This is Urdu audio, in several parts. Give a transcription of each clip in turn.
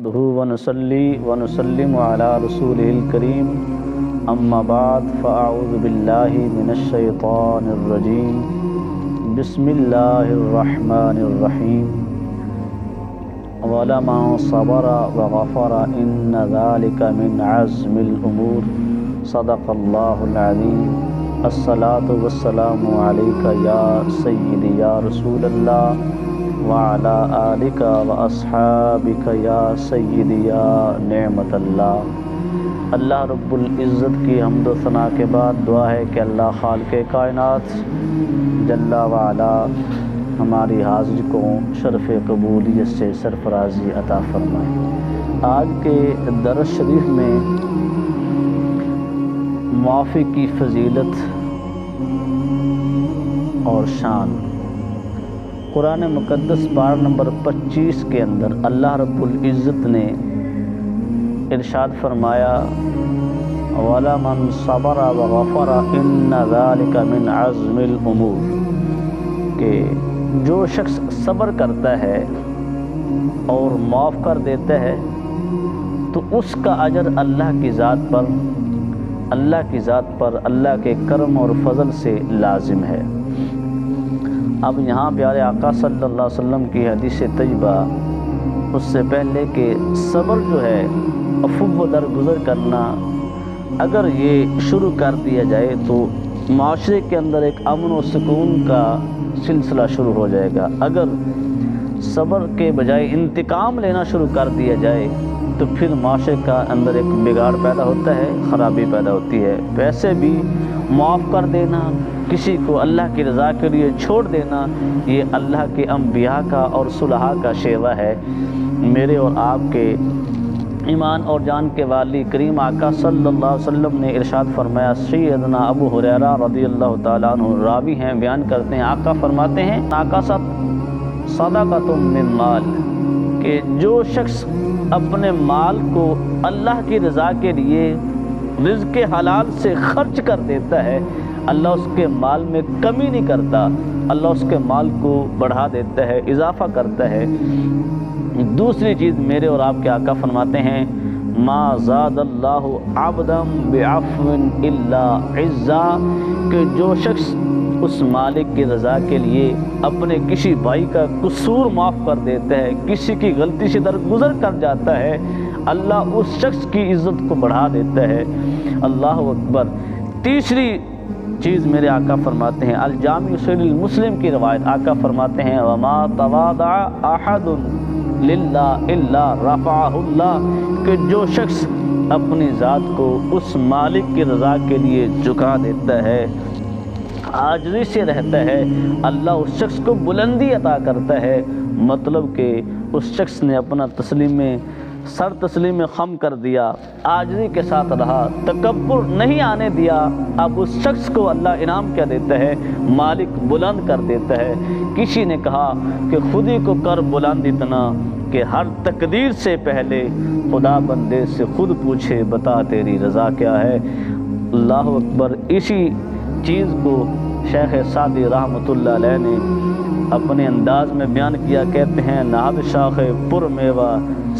ونصلي ونسلم على رسوله الكريم اما بعد فاعوذ بالله من الشيطان الرجيم بسم الله الرحمن الرحيم ولمن صبر وغفر ان ذلك من عزم الامور صدق الله العظيم الصلاة والسلام عليك يا سيدي يا رسول الله وعلى آلك واصحابك یا سیدی یا نعمت اللہ۔ اللہ رب العزت کی حمد و ثنا کے بعد دعا ہے کہ اللہ خالق کائنات جل وعلا ہماری حاضری کو شرف قبولیت سے سرفرازی عطا فرمائے۔ آج کے درس شریف میں معافی کی فضیلت اور شان، قرآن مقدس پارہ نمبر 25 کے اندر اللہ رب العزت نے ارشاد فرمایا وَلَمَنْ صَبَرَ وَغَفَرَ إِنَّ ذَلِكَ مِنْ عَزْمِ الْأُمُورِ، کہ جو شخص صبر کرتا ہے اور معاف کر دیتا ہے تو اس کا اجر اللہ کی ذات پر اللہ کے کرم اور فضل سے لازم ہے۔ اب یہاں پیارے آقا صلی اللہ علیہ وسلم کی حدیث طیبہ اس سے پہلے کہ صبر جو ہے عفو و درگزر کرنا اگر یہ شروع کر دیا جائے تو معاشرے کے اندر ایک امن و سکون کا سلسلہ شروع ہو جائے گا۔ اگر صبر کے بجائے انتقام لینا شروع کر دیا جائے تو پھر معاشرے کا اندر ایک بگاڑ پیدا ہوتا ہے، خرابی پیدا ہوتی ہے۔ ویسے بھی معاف کر دینا، کسی کو اللہ کی رضا کے لیے چھوڑ دینا، یہ اللہ کے انبیاء کا اور صلحاء کا شیوہ ہے۔ میرے اور آپ کے ایمان اور جان کے والی کریم آقا صلی اللہ علیہ وسلم نے ارشاد فرمایا، سیدنا ابو ہریرہ رضی اللہ تعالیٰ عنہ راوی ہیں، بیان کرتے ہیں، آقا فرماتے ہیں صدقۃ من مال، کہ جو شخص اپنے مال کو اللہ کی رضا کے لیے رزق حلال سے خرچ کر دیتا ہے، اللہ اس کے مال میں کمی نہیں کرتا، اللہ اس کے مال کو بڑھا دیتا ہے، اضافہ کرتا ہے۔ دوسری چیز میرے اور آپ کے آقا فرماتے ہیں ما زاد اللہ عبدا بعفو الا عزا، کہ جو شخص اس مالک کی رضا کے لیے اپنے کسی بھائی کا قصور معاف کر دیتا ہے، کسی کی غلطی سے درگزر کر جاتا ہے، اللہ اس شخص کی عزت کو بڑھا دیتا ہے۔ اللہ اکبر۔ تیسری چیز میرے آقا فرماتے ہیں، الجامع صحیح المسلم کی روایت، آقا فرماتے ہیں وما تواضع احد للہ الا رفعہ اللہ، کہ جو شخص اپنی ذات کو اس مالک کی رضا کے لیے جھکا دیتا ہے، عاجزی سے رہتا ہے، اللہ اس شخص کو بلندی عطا کرتا ہے۔ مطلب کہ اس شخص نے اپنا سر تسلیم خم کر دیا، عاجزی کے ساتھ رہا، تکبر نہیں آنے دیا، اب اس شخص کو اللہ انعام کیا دیتا ہے، مالک بلند کر دیتا ہے۔ کسی نے کہا کہ خود ہی کو کر بلند اتنا کہ ہر تقدیر سے پہلے خدا بندے سے خود پوچھے بتا تیری رضا کیا ہے۔ اللہ اکبر۔ اسی چیز کو شیخ سعدی رحمۃ اللہ علیہ نے اپنے انداز میں بیان کیا، کہتے ہیں نہاد شاخ پر میوہ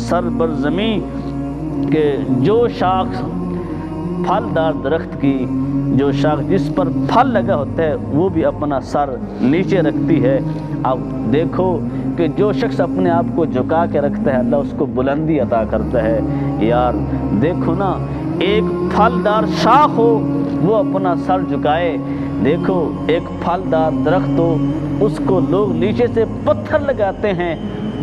سر بر زمین، کہ جو شاخ پھلدار درخت کی، جو شاخ جس پر پھل لگا ہوتا ہے وہ بھی اپنا سر نیچے رکھتی ہے۔ اب دیکھو کہ جو شخص اپنے آپ کو جھکا کے رکھتا ہے اللہ اس کو بلندی عطا کرتا ہے۔ یار دیکھو نا، ایک پھلدار شاخ ہو وہ اپنا سر جھکائے، دیکھو ایک پھلدار درخت ہو اس کو لوگ نیچے سے پتھر لگاتے ہیں،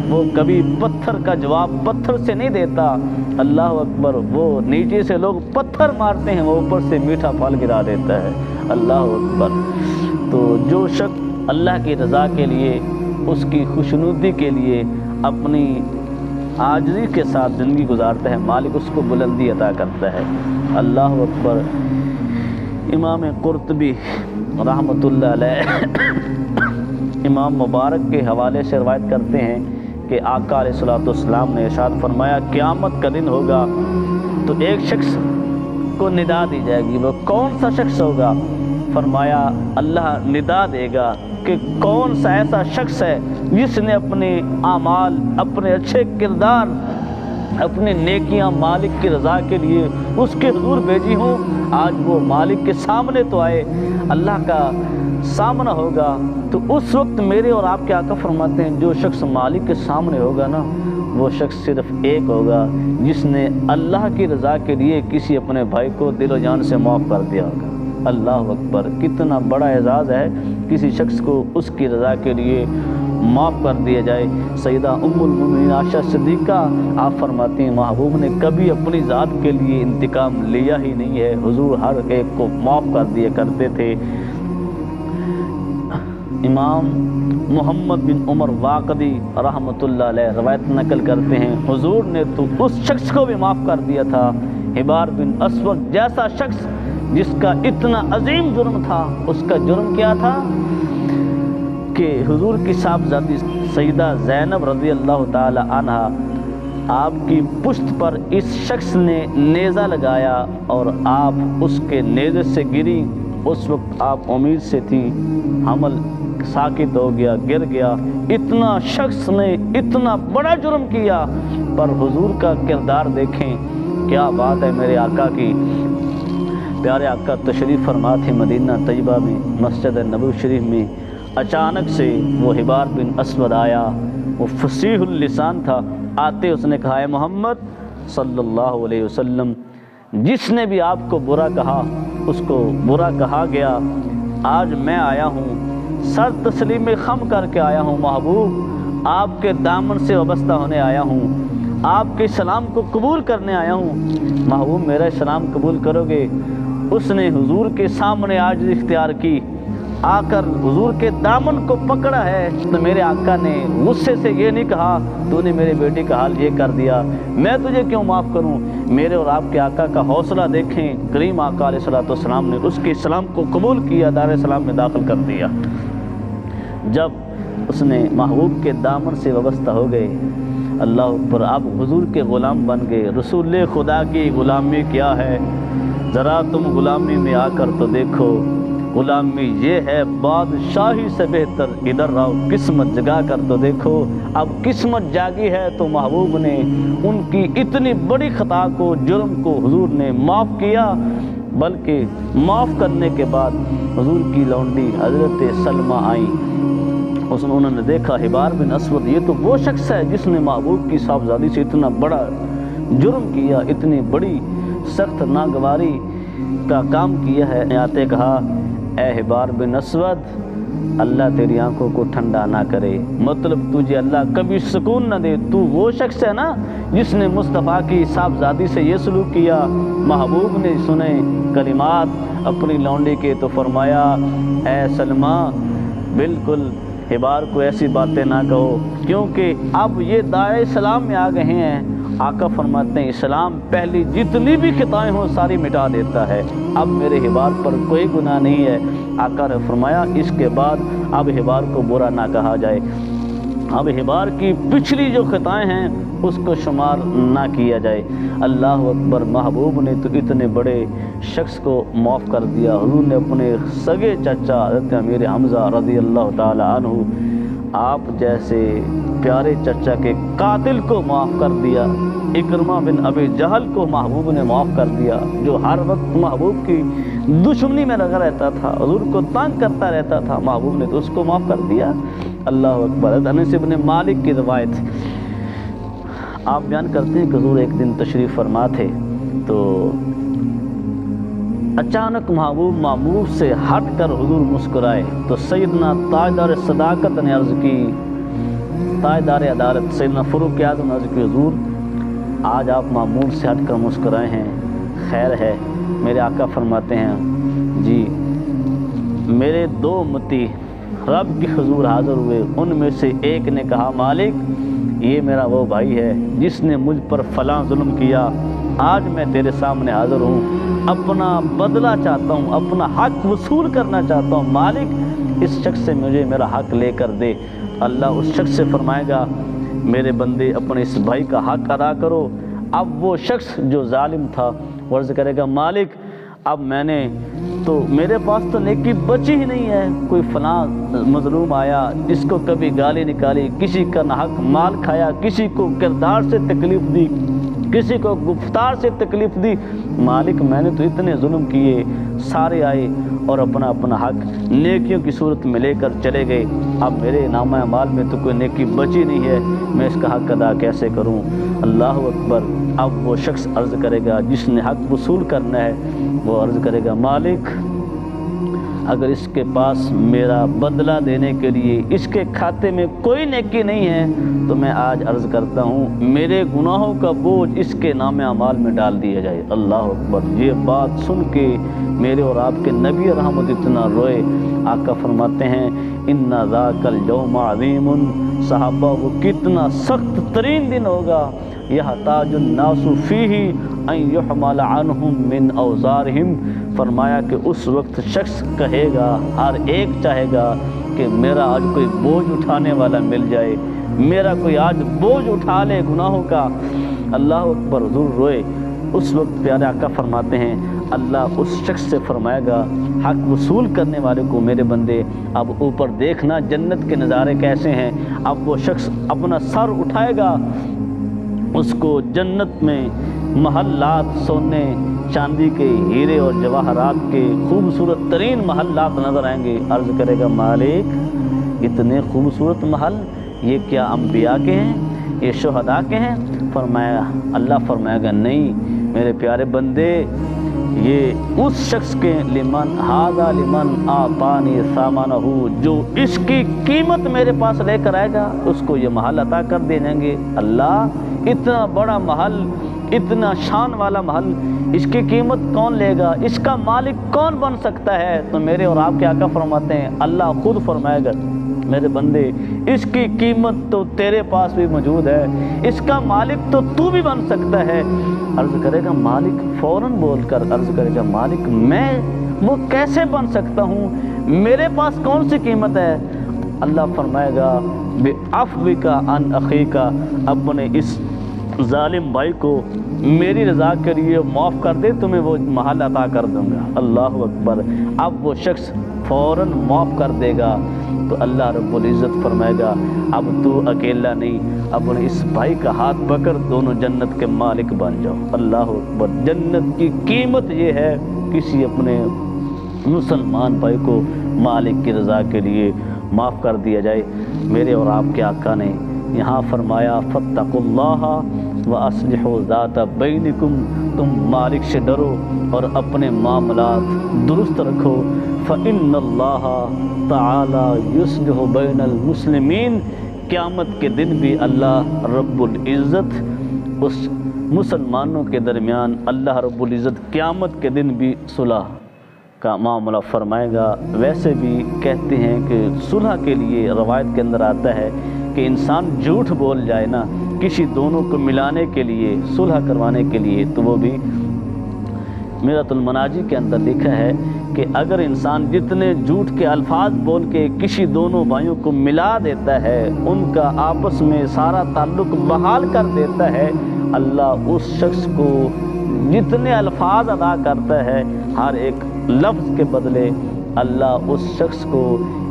وہ کبھی پتھر کا جواب پتھر سے نہیں دیتا۔ اللہ اکبر۔ وہ نیچے سے لوگ پتھر مارتے ہیں، وہ اوپر سے میٹھا پھل گرا دیتا ہے۔ اللہ اکبر۔ تو جو شخص اللہ کی رضا کے لیے، اس کی خوشنودی کے لیے اپنی عاجزی کے ساتھ زندگی گزارتا ہے، مالک اس کو بلندی عطا کرتا ہے۔ اللہ اکبر۔ امام قرطبی رحمۃ اللہ علیہ امام مبارک کے حوالے سے روایت کرتے ہیں کہ آقا علیہ السلام نے ارشاد فرمایا قیامت کا دن ہوگا تو ایک شخص کو ندا دی جائے گی، وہ کون سا شخص ہوگا؟ فرمایا اللہ ندا دے گا کہ کون سا ایسا شخص ہے جس نے اپنے اعمال، اپنے اچھے کردار اپنی نیکیاں مالک کی رضا کے لیے اس کے حضور بھیجی ہوں، آج وہ مالک کے سامنے تو آئے، اللہ کا سامنا ہوگا، تو اس وقت میرے اور آپ کے آقا فرماتے ہیں جو شخص مالک کے سامنے ہوگا نا، وہ شخص صرف ایک ہوگا جس نے اللہ کی رضا کے لیے کسی اپنے بھائی کو دل و جان سے معاف کر دیا ہوگا۔ اللہ اکبر، کتنا بڑا اعزاز ہے کسی شخص کو اس کی رضا کے لیے معاف کر دیا جائے۔ سیدہ ام المومنین عائشہ صدیقہ آپ فرماتی ہیں محبوب نے کبھی اپنی ذات کے لیے انتقام لیا ہی نہیں ہے، حضور ہر ایک کو معاف کر دیا کرتے تھے۔ امام محمد بن عمر واقدی رحمۃ اللہ علیہ روایت نقل کرتے ہیں حضور نے تو اس شخص کو بھی معاف کر دیا تھا، حبار بن اسود جیسا شخص جس کا اتنا عظیم جرم تھا۔ اس کا جرم کیا تھا کہ حضور کی صاحبزادی سیدہ زینب رضی اللہ تعالی عنہ آپ کی پشت پر اس شخص نے نیزہ لگایا اور آپ اس کے نیزے سے گری۔ اس وقت آپ امید سے تھی، حمل ساکت ہو گیا، گر گیا۔ اتنا شخص نے اتنا بڑا جرم کیا، پر حضور کا کردار دیکھیں، کیا بات ہے میرے آقا کی۔ پیارے آقا تشریف فرما تھے مدینہ طیبہ میں، مسجد نبوی شریف میں، اچانک سے وہ حبار بن اسود آیا، وہ فصیح اللسان تھا، آتے اس نے کہا، اے محمد صلی اللہ علیہ وسلم، جس نے بھی آپ کو برا کہا اس کو برا کہا گیا، آج میں آیا ہوں، سر تسلیم خم کر کے آیا ہوں، محبوب آپ کے دامن سے وابستہ ہونے آیا ہوں، آپ کے سلام کو قبول کرنے آیا ہوں، محبوب میرا سلام قبول کرو گے؟ اس نے حضور کے سامنے عاجزی اختیار کی، آ کر حضور کے دامن کو پکڑا ہے، تو میرے آقا نے غصے سے یہ نہیں کہا تو نے میرے بیٹے کا حال یہ کر دیا، میں تجھے کیوں معاف کروں؟ میرے اور آپ کے آقا کا حوصلہ دیکھیں، کریم آقا علیہ الصلوۃ والسلام نے اس کے اسلام کو قبول کیا، دار اسلام میں داخل کر دیا۔ جب اس نے محبوب کے دامن سے وابستہ ہو گئے، اللہ اکبر، اب حضور کے غلام بن گئے۔ رسول خدا کی غلامی کیا ہے، ذرا تم غلامی میں آ کر تو دیکھو، غلامی یہ ہے بادشاہی سے بہتر، ادھر رہو قسمت جگا کر تو دیکھو۔ اب قسمت جاگی ہے تو محبوب نے ان کی اتنی بڑی خطا کو، جرم کو حضور نے معاف کیا، بلکہ معاف کرنے کے بعد حضور کی لونڈی حضرت سلمہ آئیں، انہوں نے دیکھا حبار بن اسود یہ تو وہ شخص ہے جس نے محبوب کی صاحبزادی سے اتنا بڑا جرم کیا، اتنی بڑی سخت ناگواری کا کام کیا ہے۔ آتے کہا، اے حبار بن اسود، اللہ تیری آنکھوں کو ٹھنڈا نہ کرے، مطلب تجھے اللہ کبھی سکون نہ دے، تو وہ شخص ہے نا جس نے مصطفیٰ کی صاحبزادی سے یہ سلوک کیا۔ محبوب نے سنے کلمات اپنی لونڈی کے تو فرمایا، اے سلمہ بالکل حبار کو ایسی باتیں نہ کہو، کیونکہ اب یہ دائرۂ اسلام میں آ گئے ہیں۔ آقا فرماتے ہیں اسلام پہلی جتنی بھی خطائیں ہوں ساری مٹا دیتا ہے، اب میرے حبار پر کوئی گناہ نہیں ہے۔ آقا نے فرمایا اس کے بعد اب حبار کو برا نہ کہا جائے، اب حبار کی پچھلی جو خطائیں ہیں اس کو شمار نہ کیا جائے۔ اللہ اکبر، محبوب نے تو اتنے بڑے شخص کو معاف کر دیا۔ حضور نے اپنے سگے چچا حضرت امیر حمزہ رضی اللہ تعالی عنہ، آپ جیسے پیارے چچا کے قاتل کو معاف کر دیا۔ اکرمہ بن ابی جہل کو محبوب نے معاف کر دیا، جو ہر وقت محبوب کی دشمنی میں لگا رہتا تھا، حضور کو تنگ کرتا رہتا تھا، محبوب نے تو اس کو معاف کر دیا۔ اللہ اکبر۔ انس بن مالک کی روایت، آپ بیان کرتے ہیں کہ حضور ایک دن تشریف فرما تھے تو اچانک محبوب معمول سے ہٹ کر حضور مسکرائے تو سیدنا تاجدار صداقت نے عرض کی، تاجدار عدالت سیدنا فاروق اعظم نے عرض کی، حضور آج آپ معمول سے ہٹ کر مسکرائے ہیں، خیر ہے؟ میرے آقا فرماتے ہیں، جی میرے دو امتی رب کے حضور حاضر ہوئے، ان میں سے ایک نے کہا، مالک یہ میرا وہ بھائی ہے جس نے مجھ پر فلاں ظلم کیا، آج میں تیرے سامنے حاضر ہوں، اپنا بدلہ چاہتا ہوں، اپنا حق وصول کرنا چاہتا ہوں، مالک اس شخص سے مجھے میرا حق لے کر دے۔ اللہ اس شخص سے فرمائے گا، میرے بندے اپنے اس بھائی کا حق ادا کرو۔ اب وہ شخص جو ظالم تھا وہ عرض کرے گا، مالک اب میں نے تو میرے پاس تو نیکی بچی ہی نہیں ہے، کوئی فلاں مظلوم آیا جس کو کبھی گالی نکالی، کسی کا ناحق مال کھایا، کسی کو کردار سے تکلیف دی، کسی کو گفتار سے تکلیف دی، مالک میں نے تو اتنے ظلم کیے، سارے آئے اور اپنا اپنا حق نیکیوں کی صورت میں لے کر چلے گئے، اب میرے نامہ اعمال میں تو کوئی نیکی بچی نہیں ہے، میں اس کا حق ادا کیسے کروں؟ اللہ اکبر۔ اب وہ شخص عرض کرے گا جس نے حق وصول کرنا ہے، وہ عرض کرے گا مالک اگر اس کے پاس میرا بدلہ دینے کے لیے اس کے کھاتے میں کوئی نیکی نہیں ہے تو میں آج عرض کرتا ہوں میرے گناہوں کا بوجھ اس کے نام اعمال میں ڈال دیا جائے۔ اللہ اکبر۔ یہ بات سن کے میرے اور آپ کے نبی رحمت اتنا روئے۔ آقا فرماتے ہیں ان ذاک اليوم عظیم، صحابہ وہ کتنا سخت ترین دن ہوگا، یحتاج الناس فیہ ان یحمل عنہم من اوزارہم، فرمایا کہ اس وقت شخص کہے گا، ہر ایک چاہے گا کہ میرا آج کوئی بوجھ اٹھانے والا مل جائے، میرا کوئی آج بوجھ اٹھا لے گناہوں کا۔ اللہ اکبر۔ حضور روئے۔ اس وقت پیارے آقا فرماتے ہیں اللہ اس شخص سے فرمائے گا حق وصول کرنے والے کو میرے بندے اب اوپر دیکھنا جنت کے نظارے کیسے ہیں۔ اب وہ شخص اپنا سر اٹھائے گا، اس کو جنت میں محلات، سونے چاندی کے، ہیرے اور جواہرات کے خوبصورت ترین محلات نظر آئیں گے۔ عرض کرے گا مالک اتنے خوبصورت محل یہ کیا انبیاء کے ہیں، یہ شہداء کے ہیں؟ فرمایا اللہ فرمائے گا نہیں میرے پیارے بندے، یہ اس شخص کے لمن ھذا لمن اعطانی ثمنہ، جو اس کی قیمت میرے پاس لے کر آئے گا اس کو یہ محل عطا کر دے جائیں گے۔ اللہ اتنا بڑا محل، اتنا شان والا محل، اس کی قیمت کون لے گا، اس کا مالک کون بن سکتا ہے؟ تو میرے اور آپ کے آقا فرماتے ہیں اللہ خود فرمائے گا میرے بندے اس کی قیمت تو تیرے پاس بھی موجود ہے، اس کا مالک تو تو بھی بن سکتا ہے۔ عرض کرے گا مالک، فوراً بول کر عرض کرے گا مالک میں وہ کیسے بن سکتا ہوں، میرے پاس کون سی قیمت ہے؟ اللہ فرمائے گا بعفوک عن اخیک، اپنے اس ظالم بھائی کو میری رضا کے لیے معاف کر دے، تمہیں وہ محل عطا کر دوں گا۔ اللہ اکبر۔ اب وہ شخص فوراً معاف کر دے گا تو اللہ رب العزت فرمائے گا اب تو اکیلا نہیں، اپنے اس بھائی کا ہاتھ پکڑ، دونوں جنت کے مالک بن جاؤ۔ اللہ اکبر۔ جنت کی قیمت یہ ہے کسی اپنے مسلمان بھائی کو مالک کی رضا کے لیے معاف کر دیا جائے۔ میرے اور آپ کے آقا نے یہاں فرمایا فاتقوا اللہ واصلحوا ذات بینکم، تم مالک سے ڈرو اور اپنے معاملات درست رکھو، فإن اللہ تعالی یصلح بین المسلمین، قیامت کے دن بھی اللہ رب العزت اس مسلمانوں کے درمیان اللہ رب العزت قیامت کے دن بھی صلح کا معاملہ فرمائے گا۔ ویسے بھی کہتے ہیں کہ صلح کے لیے روایت کے اندر آتا ہے کہ انسان جھوٹ بول جائے نا کسی دونوں کو ملانے کے لیے، صلح کروانے کے لیے، تو وہ بھی میرۃ المناجی کے اندر لکھا ہے کہ اگر انسان جتنے جھوٹ کے الفاظ بول کے کسی دونوں بھائیوں کو ملا دیتا ہے، ان کا آپس میں سارا تعلق بحال کر دیتا ہے، اللہ اس شخص کو جتنے الفاظ ادا کرتا ہے ہر ایک لفظ کے بدلے اللہ اس شخص کو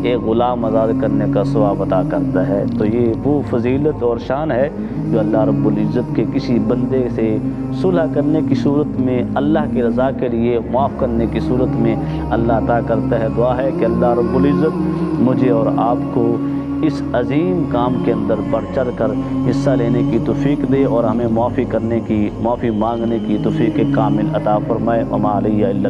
ایک غلام آزاد کرنے کا ثواب عطا کرتا ہے۔ تو یہ وہ فضیلت اور شان ہے جو اللہ رب العزت کے کسی بندے سے صلح کرنے کی صورت میں، اللہ کی رضا کے لیے معاف کرنے کی صورت میں اللہ عطا کرتا ہے۔ دعا ہے کہ اللہ رب العزت مجھے اور آپ کو اس عظیم کام کے اندر بڑھ چڑھ کر حصہ لینے کی توفیق دے اور ہمیں معافی مانگنے کی توفیق کامل عطا فرمائے۔ وما علیہ الا